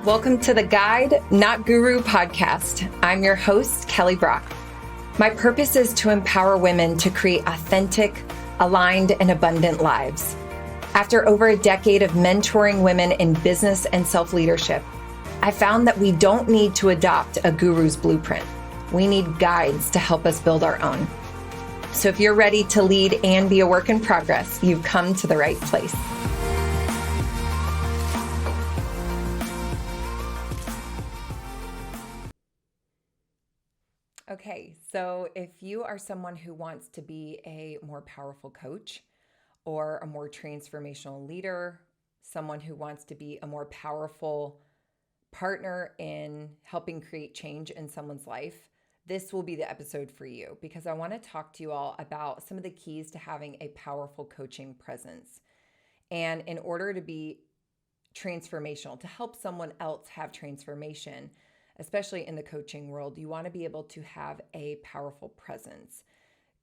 Welcome to the Guide, Not Guru podcast. I'm your host, Kelly Brock. My purpose is to empower women to create authentic, aligned, and abundant lives. After over a decade of mentoring women in business and self-leadership, I found that we don't need to adopt a guru's blueprint. We need guides to help us build our own. So if you're ready to lead and be a work in progress, you've come to the right place. Okay, so if you are someone who wants to be a more powerful coach or a more transformational leader, someone who wants to be a more powerful partner in helping create change in someone's life, this will be the episode for you because I want to talk to you all about some of the keys to having a powerful coaching presence. And in order to be transformational, to help someone else have transformation, especially in the coaching world, you want to be able to have a powerful presence.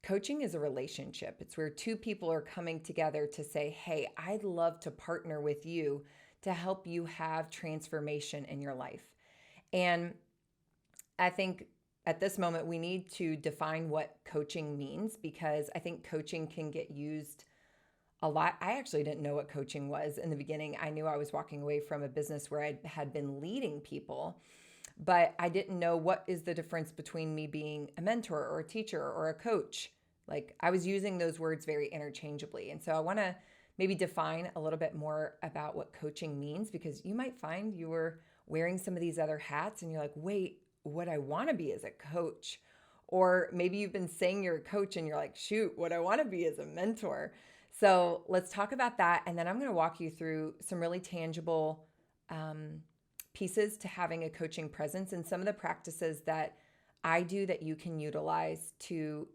Coaching is a relationship. It's where two people are coming together to say, hey, I'd love to partner with you to help you have transformation in your life. And I think at this moment, we need to define what coaching means because I think coaching can get used a lot. I actually didn't know what coaching was in the beginning. I knew I was walking away from a business where I had been leading people, but I didn't know what is the difference between me being a mentor or a teacher or a coach. Like I was using those words very interchangeably. And so I want to maybe define a little bit more about what coaching means because you might find you were wearing some of these other hats and you're like, wait, what I want to be is a coach. Or maybe you've been saying you're a coach and you're like, shoot, what I want to be is a mentor. So let's talk about that. And then I'm going to walk you through some really tangible pieces to having a coaching presence and some of the practices that I do that you can utilize to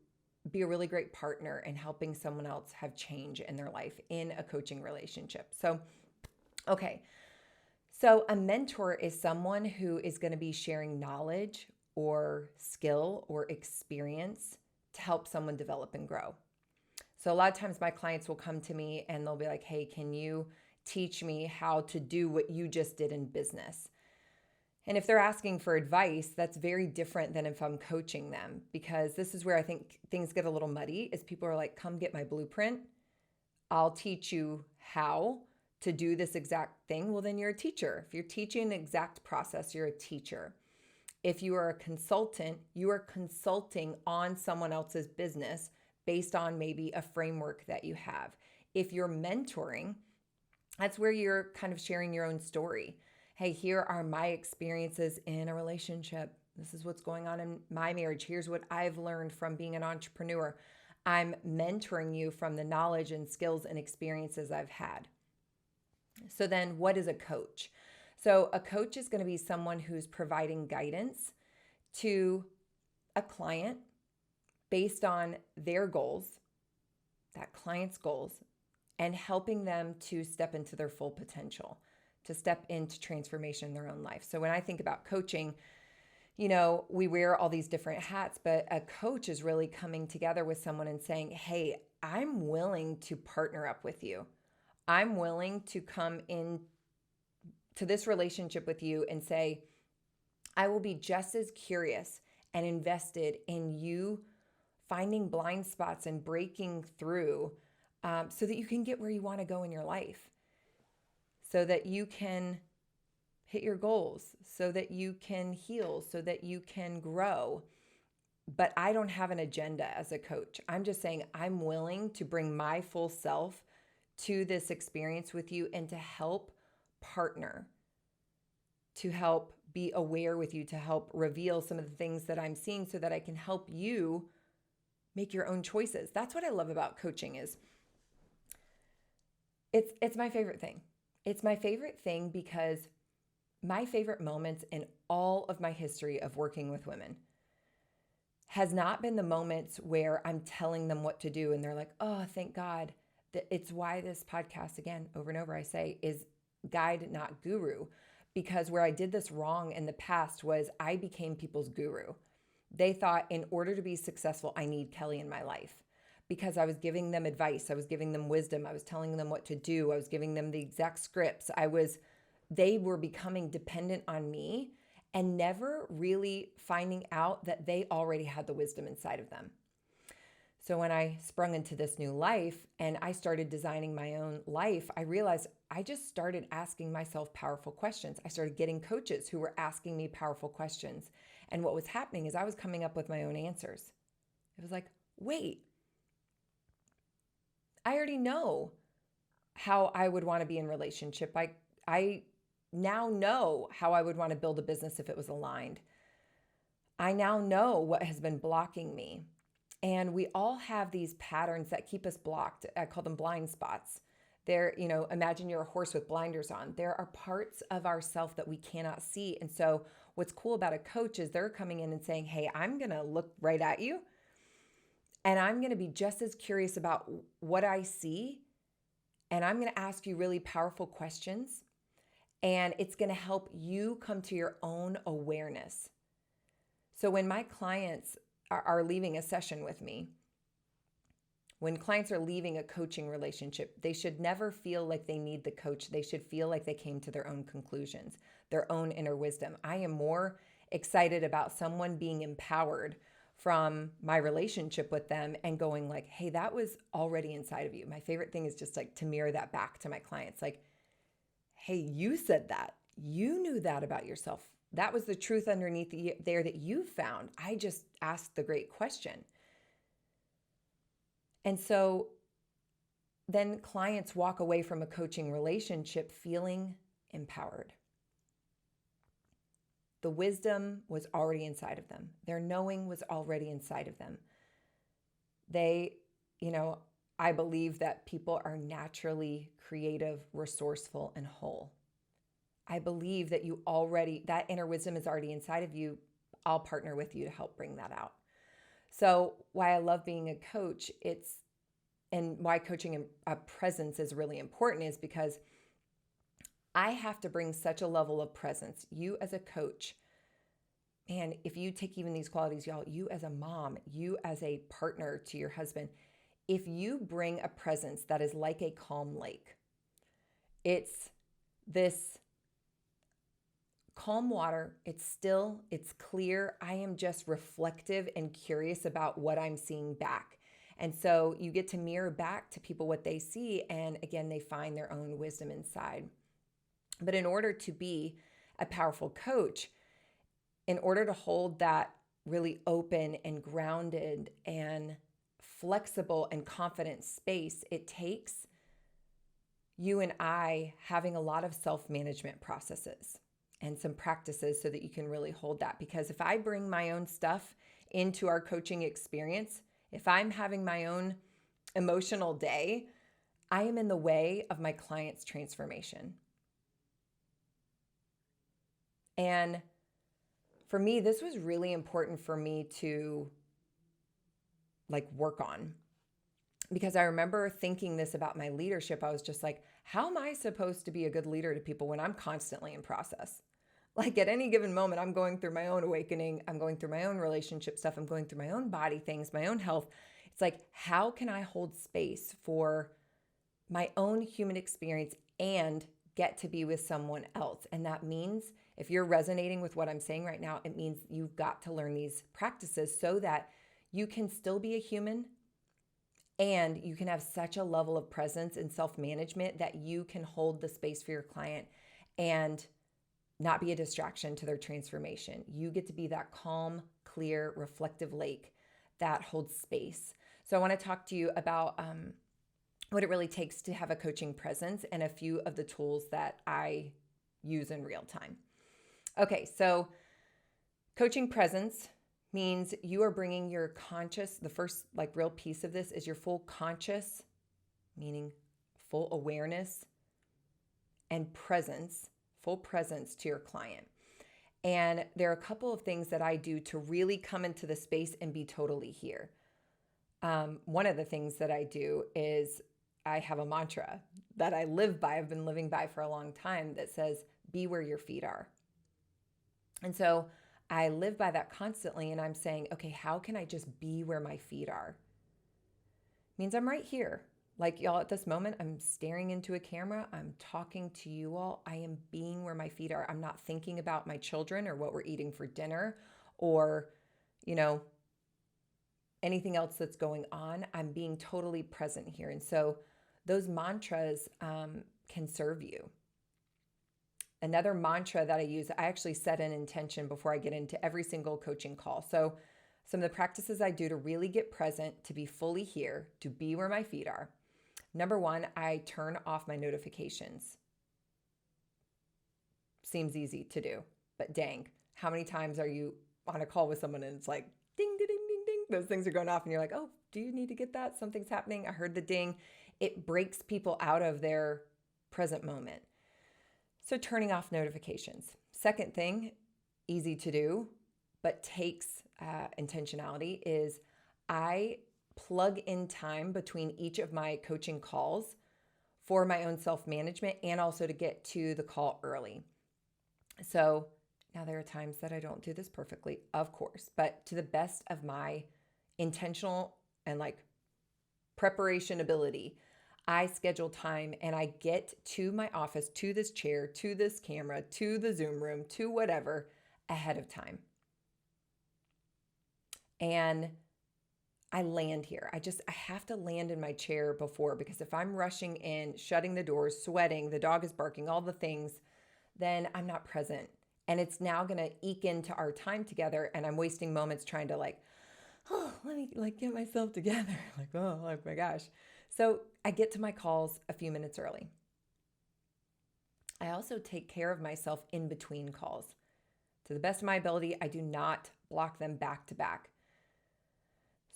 be a really great partner in helping someone else have change in their life in a coaching relationship. So a mentor is someone who is going to be sharing knowledge or skill or experience to help someone develop and grow. So a lot of times my clients will come to me and they'll be like, hey, can you teach me how to do what you just did in business? And if they're asking for advice, that's very different than if I'm coaching them, because this is where I think things get a little muddy is people are like, come get my blueprint. I'll teach you how to do this exact thing. Well, then you're a teacher. If you're teaching an exact process, you're a teacher. If you are a consultant, you are consulting on someone else's business based on maybe a framework that you have. If you're mentoring, that's where you're kind of sharing your own story. Hey, here are my experiences in a relationship. This is what's going on in my marriage. Here's what I've learned from being an entrepreneur. I'm mentoring you from the knowledge and skills and experiences I've had. So then what is a coach? So a coach is going to be someone who's providing guidance to a client based on their goals, that client's goals, and helping them to step into their full potential, to step into transformation in their own life. So when I think about coaching, you know, we wear all these different hats, but a coach is really coming together with someone and saying, hey, I'm willing to partner up with you. I'm willing to come in to this relationship with you and say, I will be just as curious and invested in you finding blind spots and breaking through so that you can get where you want to go in your life, so that you can hit your goals, so that you can heal, so that you can grow. But I don't have an agenda as a coach. I'm just saying I'm willing to bring my full self to this experience with you and to help partner, to help be aware with you, to help reveal some of the things that I'm seeing so that I can help you make your own choices. That's what I love about coaching is it's my favorite thing. It's my favorite thing because my favorite moments in all of my history of working with women has not been the moments where I'm telling them what to do and they're like, oh, thank God. It's why this podcast, again, over and over, I say is guide, not guru, because where I did this wrong in the past was I became people's guru. They thought in order to be successful, I need Kelly in my life because I was giving them advice. I was giving them wisdom. I was telling them what to do. I was giving them the exact scripts. I was they were becoming dependent on me and never really finding out that they already had the wisdom inside of them. So when I sprung into this new life and I started designing my own life, I realized I just started asking myself powerful questions. I started getting coaches who were asking me powerful questions. And what was happening is I was coming up with my own answers. It was like, wait, I already know how I would want to be in relationship. I now know how I would want to build a business if it was aligned. I now know what has been blocking me. And we all have these patterns that keep us blocked. I call them blind spots. Imagine you're a horse with blinders on. There are parts of ourself that we cannot see. And so what's cool about a coach is they're coming in and saying, hey, I'm going to look right at you. And I'm going to be just as curious about what I see. And I'm going to ask you really powerful questions. And it's going to help you come to your own awareness. So when my clients are leaving a session with me, when clients are leaving a coaching relationship, they should never feel like they need the coach. They should feel like they came to their own conclusions, their own inner wisdom. I am more excited about someone being empowered from my relationship with them and going like, hey, that was already inside of you. My favorite thing is just like to mirror that back to my clients. Like, hey, you said that. You knew that about yourself. That was the truth underneath there that you found. I just asked the great question. And so then clients walk away from a coaching relationship feeling empowered. The wisdom was already inside of them. Their knowing was already inside of them. I believe that people are naturally creative, resourceful, and whole. I believe that that inner wisdom is already inside of you. I'll partner with you to help bring that out. So why I love being a coach, and why coaching a presence is really important is because I have to bring such a level of presence. You as a coach, and if you take even these qualities, y'all, you as a mom, you as a partner to your husband, if you bring a presence that is like a calm lake, it's this calm water, it's still, it's clear. I am just reflective and curious about what I'm seeing back. And so you get to mirror back to people what they see. And again, they find their own wisdom inside. But in order to be a powerful coach, in order to hold that really open and grounded and flexible and confident space, it takes you and I having a lot of self-management processes and some practices so that you can really hold that. Because if I bring my own stuff into our coaching experience, if I'm having my own emotional day, I am in the way of my client's transformation. And for me, this was really important for me to work on, because I remember thinking this about my leadership. I was just like, how am I supposed to be a good leader to people when I'm constantly in process? Like at any given moment, I'm going through my own awakening. I'm going through my own relationship stuff. I'm going through my own body things, my own health. It's like, how can I hold space for my own human experience and get to be with someone else? And that means, if you're resonating with what I'm saying right now, it means you've got to learn these practices so that you can still be a human and you can have such a level of presence and self-management that you can hold the space for your client and not be a distraction to their transformation. You get to be that calm, clear, reflective lake that holds space. So I want to talk to you about what it really takes to have a coaching presence and a few of the tools that I use in real time. Okay, so coaching presence means you are bringing your conscious, the first real piece of this is your full conscious, meaning full awareness and presence, full presence to your client. And there are a couple of things that I do to really come into the space and be totally here. One of the things that I do is I have a mantra that I live by, I've been living by for a long time, that says, be where your feet are. And so I live by that constantly, and I'm saying, okay, how can I just be where my feet are? It means I'm right here. Like y'all, at this moment, I'm staring into a camera. I'm talking to you all. I am being where my feet are. I'm not thinking about my children or what we're eating for dinner or, you know, anything else that's going on. I'm being totally present here. And so those mantras can serve you. Another mantra that I use, I actually set an intention before I get into every single coaching call. So some of the practices I do to really get present, to be fully here, to be where my feet are. Number one, I turn off my notifications. Seems easy to do, but dang, how many times are you on a call with someone and it's like ding, ding, ding, ding, ding. Those things are going off and you're like, oh, do you need to get that? Something's happening. I heard the ding. It breaks people out of their present moment. So turning off notifications. Second thing, easy to do, but takes intentionality, is I plug in time between each of my coaching calls for my own self-management and also to get to the call early. So now there are times that I don't do this perfectly, of course, but to the best of my intentional and like preparation ability, I schedule time and I get to my office, to this chair, to this camera, to the Zoom room, to whatever ahead of time. And I land here. I have to land in my chair before, because if I'm rushing in, shutting the doors, sweating, the dog is barking, all the things, then I'm not present. And it's now going to eke into our time together. And I'm wasting moments trying to let me get myself together. Oh my gosh. So I get to my calls a few minutes early. I also take care of myself in between calls. To the best of my ability, I do not block them back to back.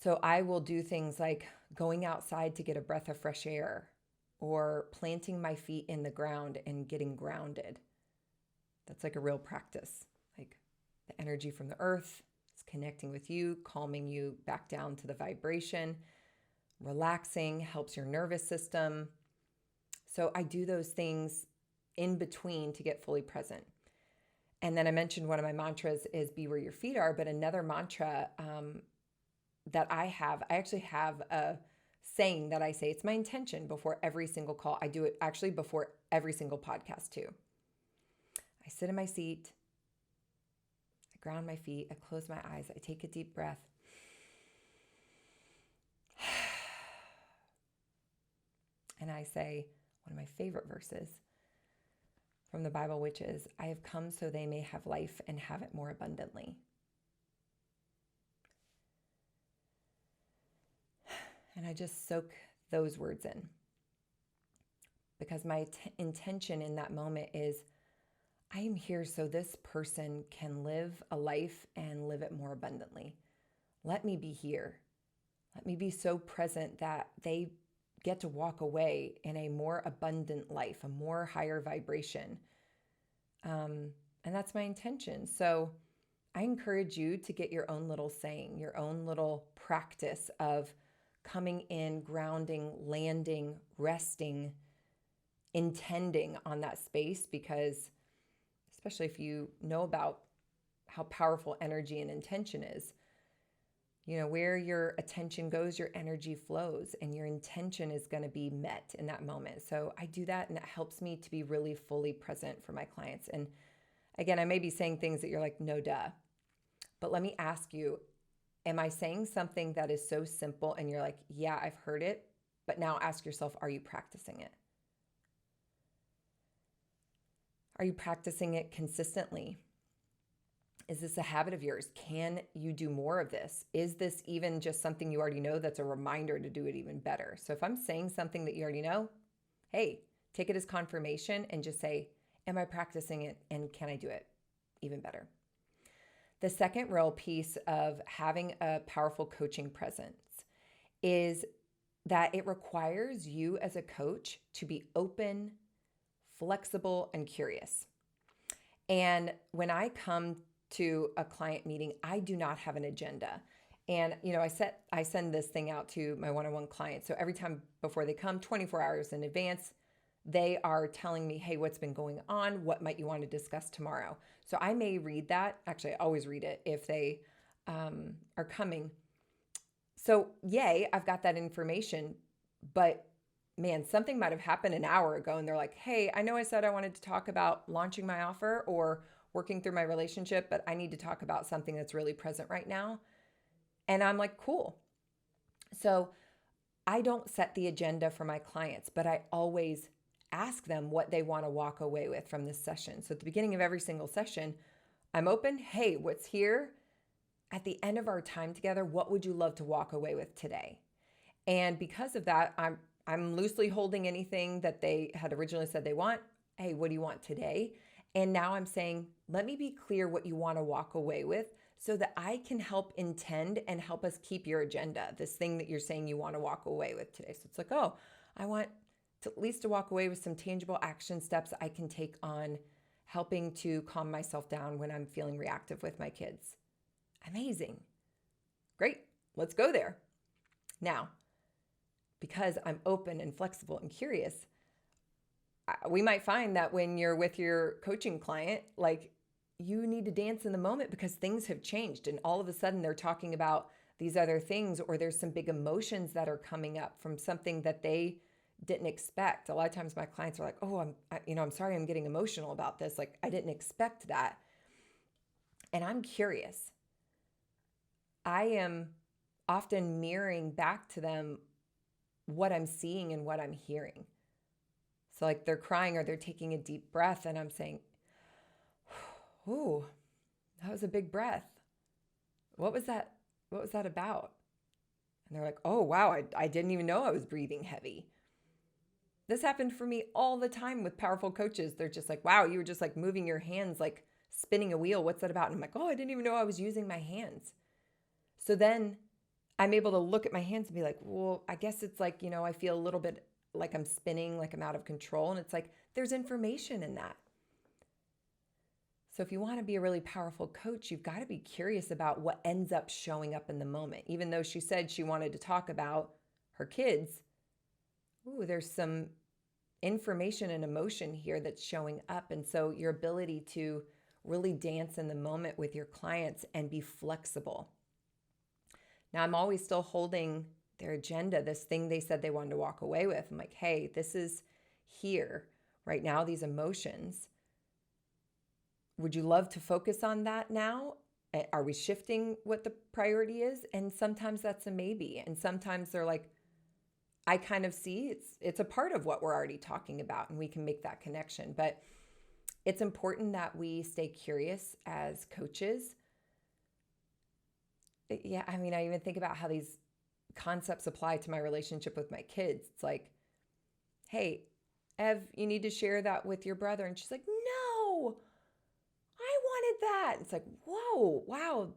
So I will do things like going outside to get a breath of fresh air or planting my feet in the ground and getting grounded. That's like a real practice. Like the energy from the earth is connecting with you, calming you back down to the vibration. Relaxing helps your nervous system. So I do those things in between to get fully present. And then I mentioned one of my mantras is be where your feet are, but another mantra that I actually have a saying that I say. It's my intention before every single call. I do it actually before every single podcast too. I sit in my seat, I ground my feet, I close my eyes, I take a deep breath. And I say one of my favorite verses from the Bible, which is, I have come so they may have life and have it more abundantly. And I just soak those words in, because my intention in that moment is, I am here so this person can live a life and live it more abundantly. Let me be here. Let me be so present that they get to walk away in a more abundant life, a more higher vibration. And that's my intention. So I encourage you to get your own little saying, your own little practice of coming in, grounding, landing, resting, intending on that space, because especially if you know about how powerful energy and intention is, where your attention goes, your energy flows, and your intention is going to be met in that moment. So I do that, and it helps me to be really fully present for my clients. And again, I may be saying things that you're like, no duh, but let me ask you, am I saying something that is so simple and you're like, yeah, I've heard it, but now ask yourself, are you practicing it? Are you practicing it consistently? Is this a habit of yours? Can you do more of this? Is this even just something you already know that's a reminder to do it even better? So if I'm saying something that you already know, hey, take it as confirmation and just say, am I practicing it and can I do it even better? The second real piece of having a powerful coaching presence is that it requires you as a coach to be open, flexible, and curious. And when I come to a client meeting, I do not have an agenda. And, I send this thing out to my one-on-one clients. So every time before they come, 24 hours in advance, they are telling me, hey, what's been going on? What might you want to discuss tomorrow? So I may read that. Actually, I always read it if they are coming. So yay, I've got that information, but man, something might have happened an hour ago and they're like, hey, I know I said I wanted to talk about launching my offer or working through my relationship, but I need to talk about something that's really present right now. And I'm like, cool. So I don't set the agenda for my clients, but I always ask them what they want to walk away with from this session. So at the beginning of every single session, I'm open. Hey, what's here? At the end of our time together, what would you love to walk away with today? And because of that, I'm loosely holding anything that they had originally said they want. Hey, what do you want today? And now I'm saying, let me be clear what you want to walk away with so that I can help intend and help us keep your agenda, this thing that you're saying you want to walk away with today. So it's like, oh, I want to at least to walk away with some tangible action steps I can take on helping to calm myself down when I'm feeling reactive with my kids. Amazing. Great. Let's go there. Now, because I'm open and flexible and curious, we might find that when you're with your coaching client, like you need to dance in the moment because things have changed and all of a sudden they're talking about these other things, or there's some big emotions that are coming up from something that they didn't expect. A lot of times my clients are like, oh, I'm sorry, I'm getting emotional about this. Like I didn't expect that. And I'm curious. I am often mirroring back to them what I'm seeing and what I'm hearing. So like they're crying or they're taking a deep breath and I'm saying, ooh, that was a big breath. What was that? What was that about? And they're like, oh, wow, I didn't even know I was breathing heavy. This happened for me all the time with powerful coaches. They're just like, wow, you were just like moving your hands, like spinning a wheel. What's that about? And I'm like, oh, I didn't even know I was using my hands. So then I'm able to look at my hands and be like, well, I guess it's like, I feel a little bit like I'm spinning, like I'm out of control. And it's like, there's information in that. So if you want to be a really powerful coach, you've got to be curious about what ends up showing up in the moment. Even though she said she wanted to talk about her kids, there's some information and emotion here that's showing up. And so your ability to really dance in the moment with your clients and be flexible. Now, I'm always still holding their agenda, this thing they said they wanted to walk away with. I'm like, hey, this is here right now, these emotions. Would you love to focus on that now? Are we shifting what the priority is? And sometimes that's a maybe. And sometimes they're like, I kind of see it's a part of what we're already talking about and we can make that connection. But it's important that we stay curious as coaches. Yeah, I mean, I even think about how these concepts apply to my relationship with my kids. It's like, hey, Ev, you need to share that with your brother. And she's like, no, I wanted that. It's like, whoa, wow,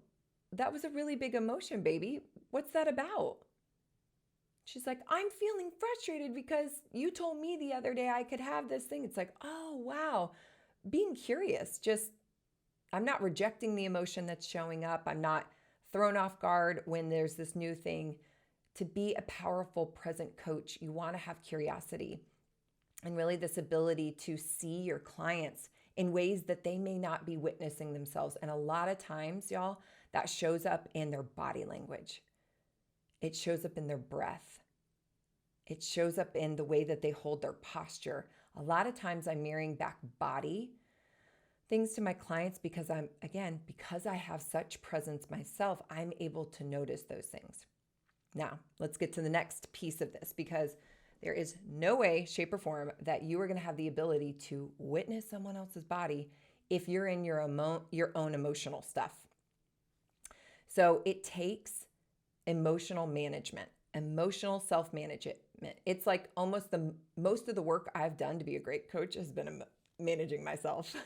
that was a really big emotion, baby. What's that about? She's like, I'm feeling frustrated because you told me the other day I could have this thing. It's like, oh, wow. Being curious, I'm not rejecting the emotion that's showing up. I'm not thrown off guard when there's this new thing. To be a powerful present coach, you want to have curiosity and really this ability to see your clients in ways that they may not be witnessing themselves. And a lot of times, y'all, that shows up in their body language. It shows up in their breath. It shows up in the way that they hold their posture. A lot of times I'm mirroring back body things to my clients because because I have such presence myself, I'm able to notice those things. Now, let's get to the next piece of this because there is no way, shape, or form that you are going to have the ability to witness someone else's body if you're in your own emotional stuff. So it takes emotional management, emotional self-management. It's like almost most of the work I've done to be a great coach has been managing myself.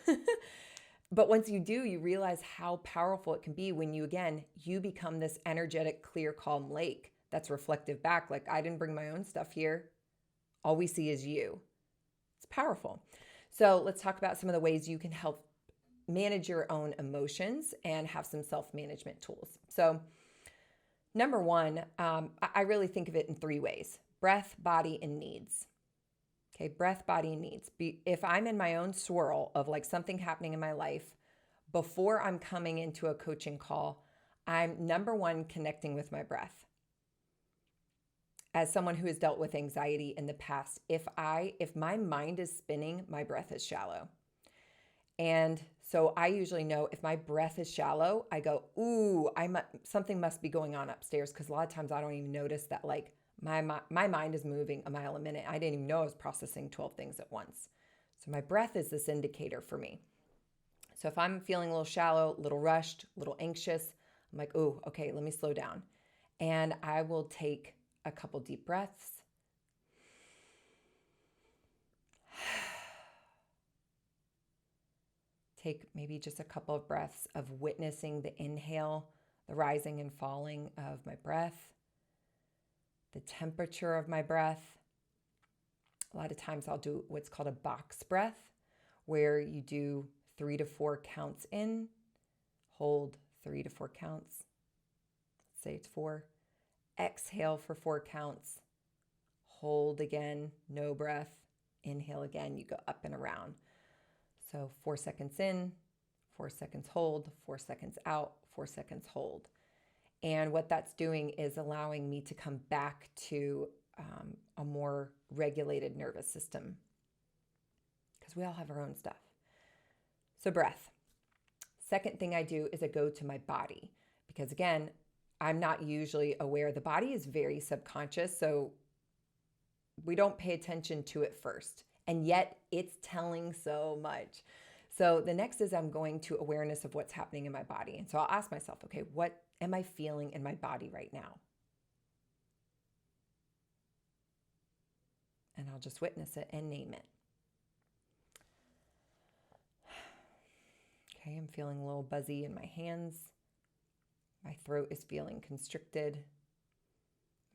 But once you do, you realize how powerful it can be when you become this energetic, clear, calm lake that's reflective back. Like, I didn't bring my own stuff here. All we see is you. It's powerful. So let's talk about some of the ways you can help manage your own emotions and have some self-management tools. So number one, I really think of it in 3 ways: breath, body, and needs. Okay, breath, body, and needs. If I'm in my own swirl of like something happening in my life, before I'm coming into a coaching call, I'm number one, connecting with my breath. as someone who has dealt with anxiety in the past, if my mind is spinning, my breath is shallow. And so I usually know if my breath is shallow, I go, ooh, something must be going on upstairs, because a lot of times I don't even notice that, like, my mind is moving a mile a minute. I didn't even know I was processing 12 things at once. So my breath is this indicator for me. So if I'm feeling a little shallow, a little rushed, a little anxious, I'm like, ooh, okay, let me slow down. And I will take a couple deep breaths. Take maybe just a couple of breaths of witnessing the inhale, the rising and falling of my breath, the temperature of my breath. A lot of times I'll do what's called a box breath, where you do 3 to 4 counts in, hold 3 to 4 counts. Let's say it's 4. Exhale for 4 counts. Hold again, no breath. Inhale again, you go up and around. So 4 seconds in, 4 seconds hold, 4 seconds out, 4 seconds hold. And what that's doing is allowing me to come back to a more regulated nervous system, because we all have our own stuff. So breath. Second thing I do is I go to my body, because again, I'm not usually aware. The body is very subconscious, so we don't pay attention to it first. And yet it's telling so much. So the next is I'm going to awareness of what's happening in my body. And so I'll ask myself, okay, what am I feeling in my body right now? And I'll just witness it and name it. Okay, I'm feeling a little buzzy in my hands. My throat is feeling constricted.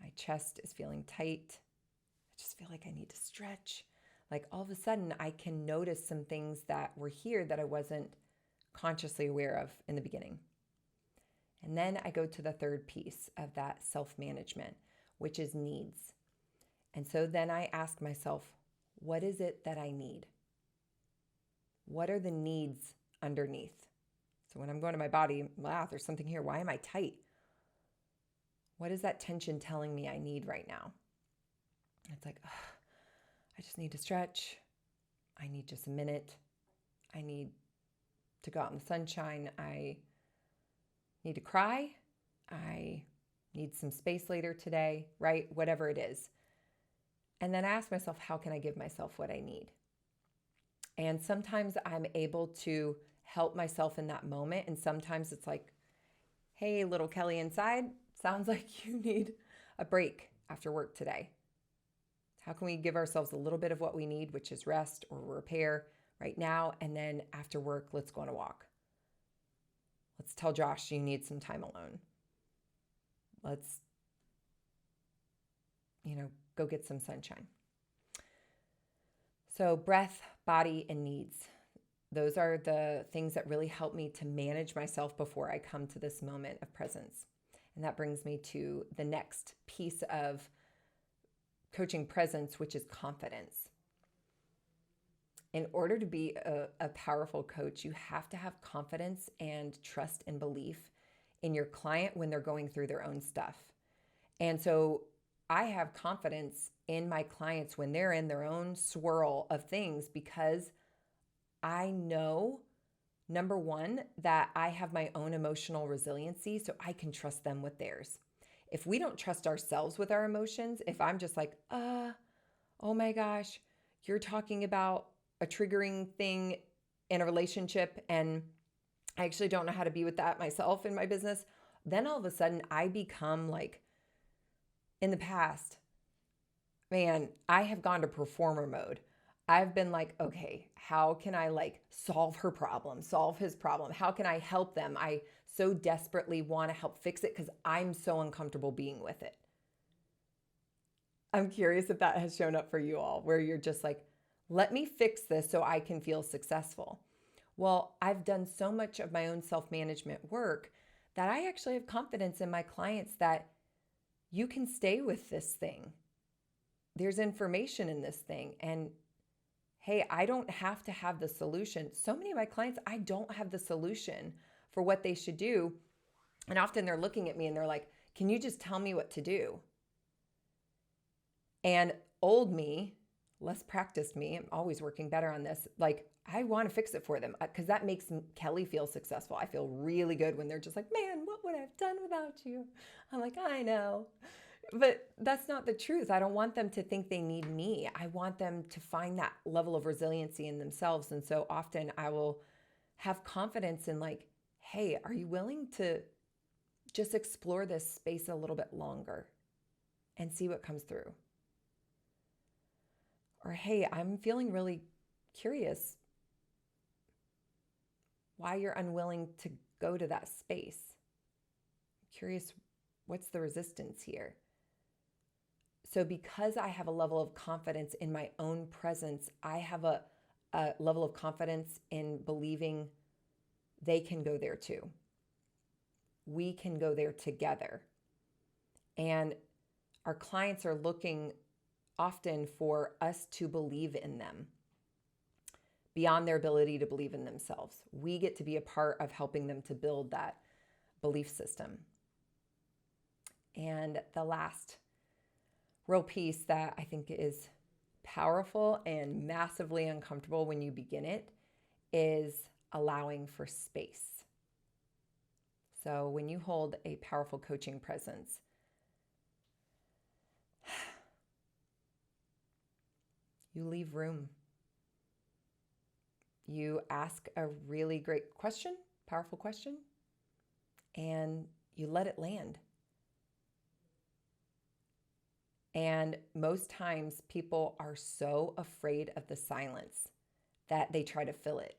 My chest is feeling tight. I just feel like I need to stretch. Like all of a sudden I can notice some things that were here that I wasn't consciously aware of in the beginning. And then I go to the third piece of that self-management, which is needs. And so then I ask myself, what is it that I need? What are the needs underneath? So when I'm going to my body, wow, there's something here. Why am I tight? What is that tension telling me I need right now? It's like, I just need to stretch. I need just a minute. I need to go out in the sunshine. I need to cry. I need some space later today, right? Whatever it is. And then I ask myself, how can I give myself what I need? And sometimes I'm able to help myself in that moment. And sometimes it's like, hey, little Kelly inside, sounds like you need a break after work today. How can we give ourselves a little bit of what we need, which is rest or repair right now? And then after work, let's go on a walk. Let's tell Josh you need some time alone. Let's, go get some sunshine. So breath, body, and needs. Those are the things that really help me to manage myself before I come to this moment of presence. And that brings me to the next piece of coaching presence, which is confidence. In order to be a powerful coach, you have to have confidence and trust and belief in your client when they're going through their own stuff. And so I have confidence in my clients when they're in their own swirl of things, because I know, number one, that I have my own emotional resiliency, so I can trust them with theirs. If we don't trust ourselves with our emotions, if I'm just like, oh my gosh, you're talking about a triggering thing in a relationship and I actually don't know how to be with that myself in my business, then all of a sudden I become like, in the past, man, I have gone to performer mode. I've been like, okay, how can I solve her problem, solve his problem? How can I help them? I so desperately want to help fix it because I'm so uncomfortable being with it. I'm curious if that has shown up for you all, where you're just like, let me fix this so I can feel successful. Well, I've done so much of my own self-management work that I actually have confidence in my clients that you can stay with this thing. There's information in this thing. And hey, I don't have to have the solution. So many of my clients, I don't have the solution for what they should do. And often they're looking at me and they're like, can you just tell me what to do? And old me, less practiced me, I'm always working better on this. Like, I want to fix it for them because that makes Kelly feel successful. I feel really good when they're just like, man, what would I have done without you? I'm like, I know. But that's not the truth. I don't want them to think they need me. I want them to find that level of resiliency in themselves. And so often I will have confidence in like, hey, are you willing to just explore this space a little bit longer and see what comes through? Or, hey, I'm feeling really curious why you're unwilling to go to that space. I'm curious, what's the resistance here? So because I have a level of confidence in my own presence, I have a level of confidence in believing they can go there too. We can go there together. And our clients are looking often for us to believe in them beyond their ability to believe in themselves. We get to be a part of helping them to build that belief system. And the last real piece that I think is powerful and massively uncomfortable when you begin it is allowing for space. So when you hold a powerful coaching presence, you leave room. You ask a really great question, powerful question, and you let it land. And most times people are so afraid of the silence that they try to fill it.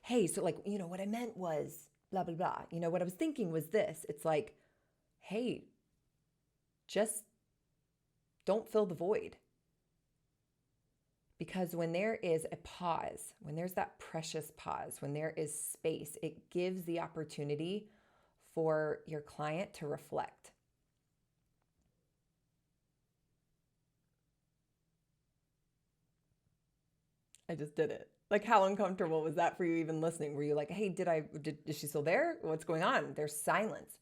Hey, so like, what I meant was blah, blah, blah. What I was thinking was this. It's like, hey, just don't fill the void. Because when there is a pause, when there's that precious pause, when there is space, it gives the opportunity for your client to reflect. I just did it. Like, how uncomfortable was that for you even listening? Were you like, hey, is she still there? What's going on? There's silence.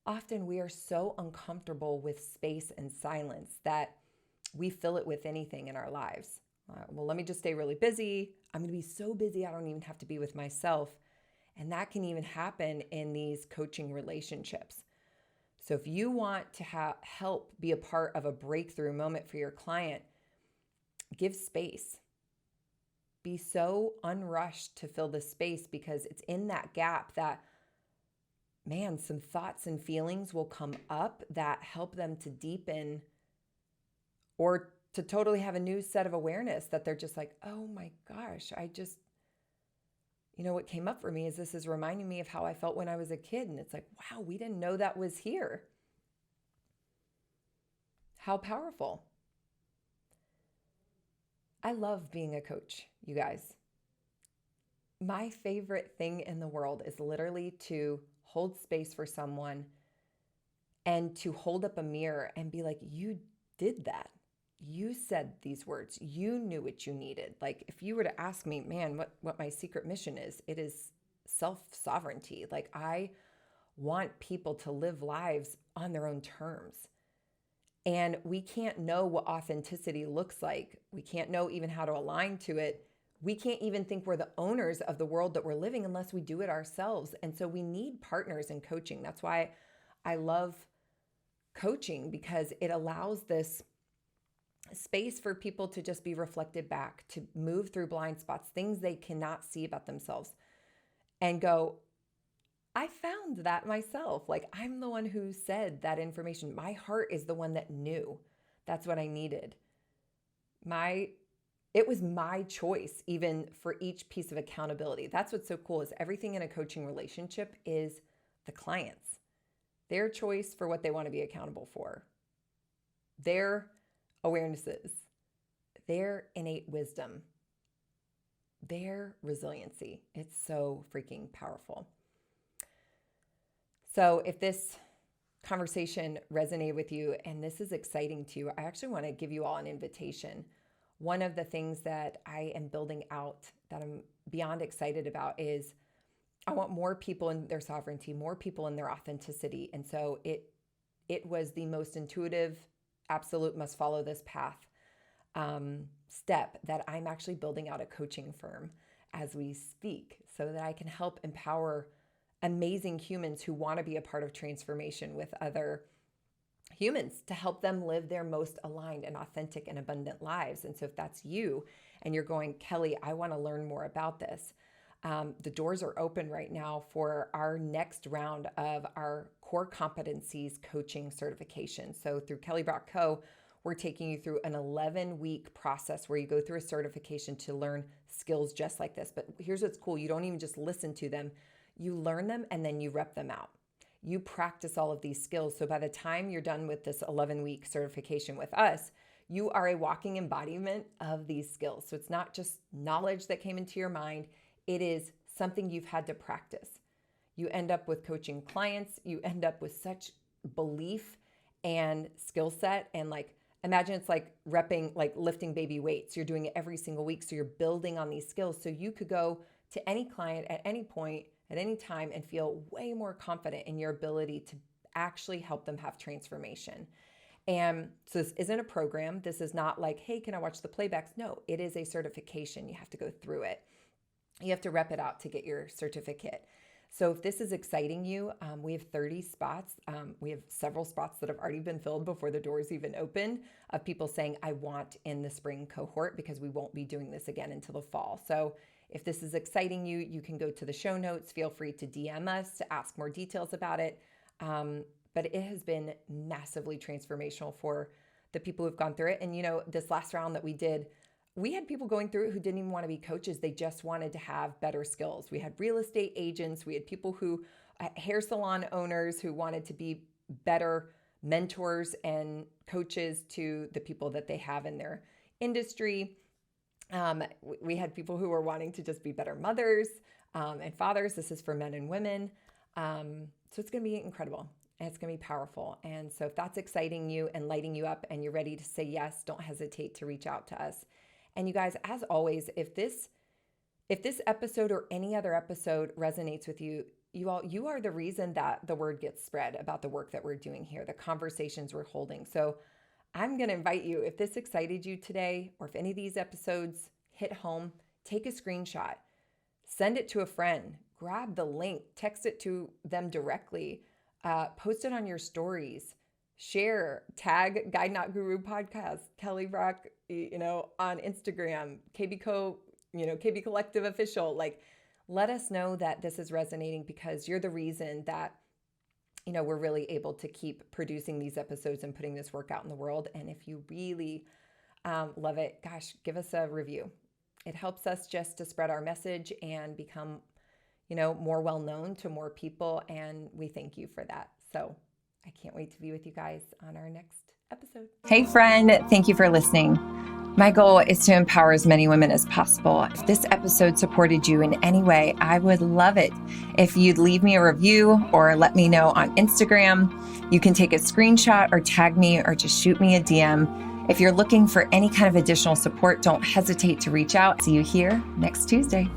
Often we are so uncomfortable with space and silence that we fill it with anything in our lives. Well, let me just stay really busy. I'm going to be so busy I don't even have to be with myself. And that can even happen in these coaching relationships. So if you want to help be a part of a breakthrough moment for your client, give space. Be so unrushed to fill the space, because it's in that gap that, man, some thoughts and feelings will come up that help them to deepen or to totally have a new set of awareness that they're just like, oh my gosh, what came up for me is this is reminding me of how I felt when I was a kid. And it's like, wow, we didn't know that was here. How powerful. I love being a coach, you guys. My favorite thing in the world is literally to hold space for someone and to hold up a mirror and be like, you did that. You said these words. You knew what you needed. Like, if you were to ask me, man, what my secret mission is, it is self-sovereignty. Like, I want people to live lives on their own terms. And we can't know what authenticity looks like. We can't know even how to align to it. We can't even think we're the owners of the world that we're living unless we do it ourselves. And so we need partners in coaching. That's why I love coaching, because it allows this space for people to just be reflected back, to move through blind spots, things they cannot see about themselves, and go, I found that myself. Like, I'm the one who said that information. My heart is the one that knew that's what I needed. It was my choice, even for each piece of accountability. That's what's so cool, is everything in a coaching relationship is the client's, their choice for what they want to be accountable for, their awarenesses, their innate wisdom, their resiliency. It's so freaking powerful. So if this conversation resonated with you and this is exciting to you, I actually want to give you all an invitation. One of the things that I am building out that I'm beyond excited about is I want more people in their sovereignty, more people in their authenticity. And so it was the most intuitive absolute must follow this path step that I'm actually building out a coaching firm as we speak so that I can help empower amazing humans who want to be a part of transformation with other humans to help them live their most aligned and authentic and abundant lives. And so if that's you and you're going, Kelly, I want to learn more about this, the doors are open right now for our next round of our core competencies coaching certification. So through Kelly Brock Co., we're taking you through an 11-week process where you go through a certification to learn skills just like this. But here's what's cool. You don't even just listen to them. You learn them and then you rep them out. You practice all of these skills. So by the time you're done with this 11-week certification with us, you are a walking embodiment of these skills. So it's not just knowledge that came into your mind. It is something you've had to practice. You end up with coaching clients. You end up with such belief and skill set. And imagine it's like repping, like lifting baby weights. You're doing it every single week. So you're building on these skills. So you could go to any client at any point, at any time, and feel way more confident in your ability to actually help them have transformation. And so this isn't a program. This is not like, hey, can I watch the playbacks? No, it is a certification. You have to go through it. You have to rep it out to get your certificate. So if this is exciting you, we have 30 spots. We have several spots that have already been filled before the doors even open of people saying, I want in the spring cohort, because we won't be doing this again until the fall. So if this is exciting you, you can go to the show notes. Feel free to DM us to ask more details about it. But it has been massively transformational for the people who've gone through it. And this last round that we did, we had people going through it who didn't even want to be coaches. They just wanted to have better skills. We had real estate agents. We had people who, hair salon owners who wanted to be better mentors and coaches to the people that they have in their industry. We had people who were wanting to just be better mothers and fathers. This is for men and women. So it's going to be incredible and it's going to be powerful. And so if that's exciting you and lighting you up and you're ready to say yes, don't hesitate to reach out to us. And you guys, as always, if this episode or any other episode resonates with you, you are the reason that the word gets spread about the work that we're doing here, the conversations we're holding. So I'm going to invite you, if this excited you today, or if any of these episodes hit home, take a screenshot, send it to a friend, grab the link, text it to them directly, post it on your stories, share, tag Guide Not Guru Podcast, Kelly Brock, on Instagram, KB Collective Official. Let us know that this is resonating, because you're the reason that we're really able to keep producing these episodes and putting this work out in the world. And if you really love it, gosh, give us a review. It helps us just to spread our message and become, more well-known to more people. And we thank you for that. So I can't wait to be with you guys on our next episode. Hey friend, thank you for listening. My goal is to empower as many women as possible. If this episode supported you in any way, I would love it if you'd leave me a review or let me know on Instagram. You can take a screenshot or tag me or just shoot me a DM. If you're looking for any kind of additional support, don't hesitate to reach out. See you here next Tuesday.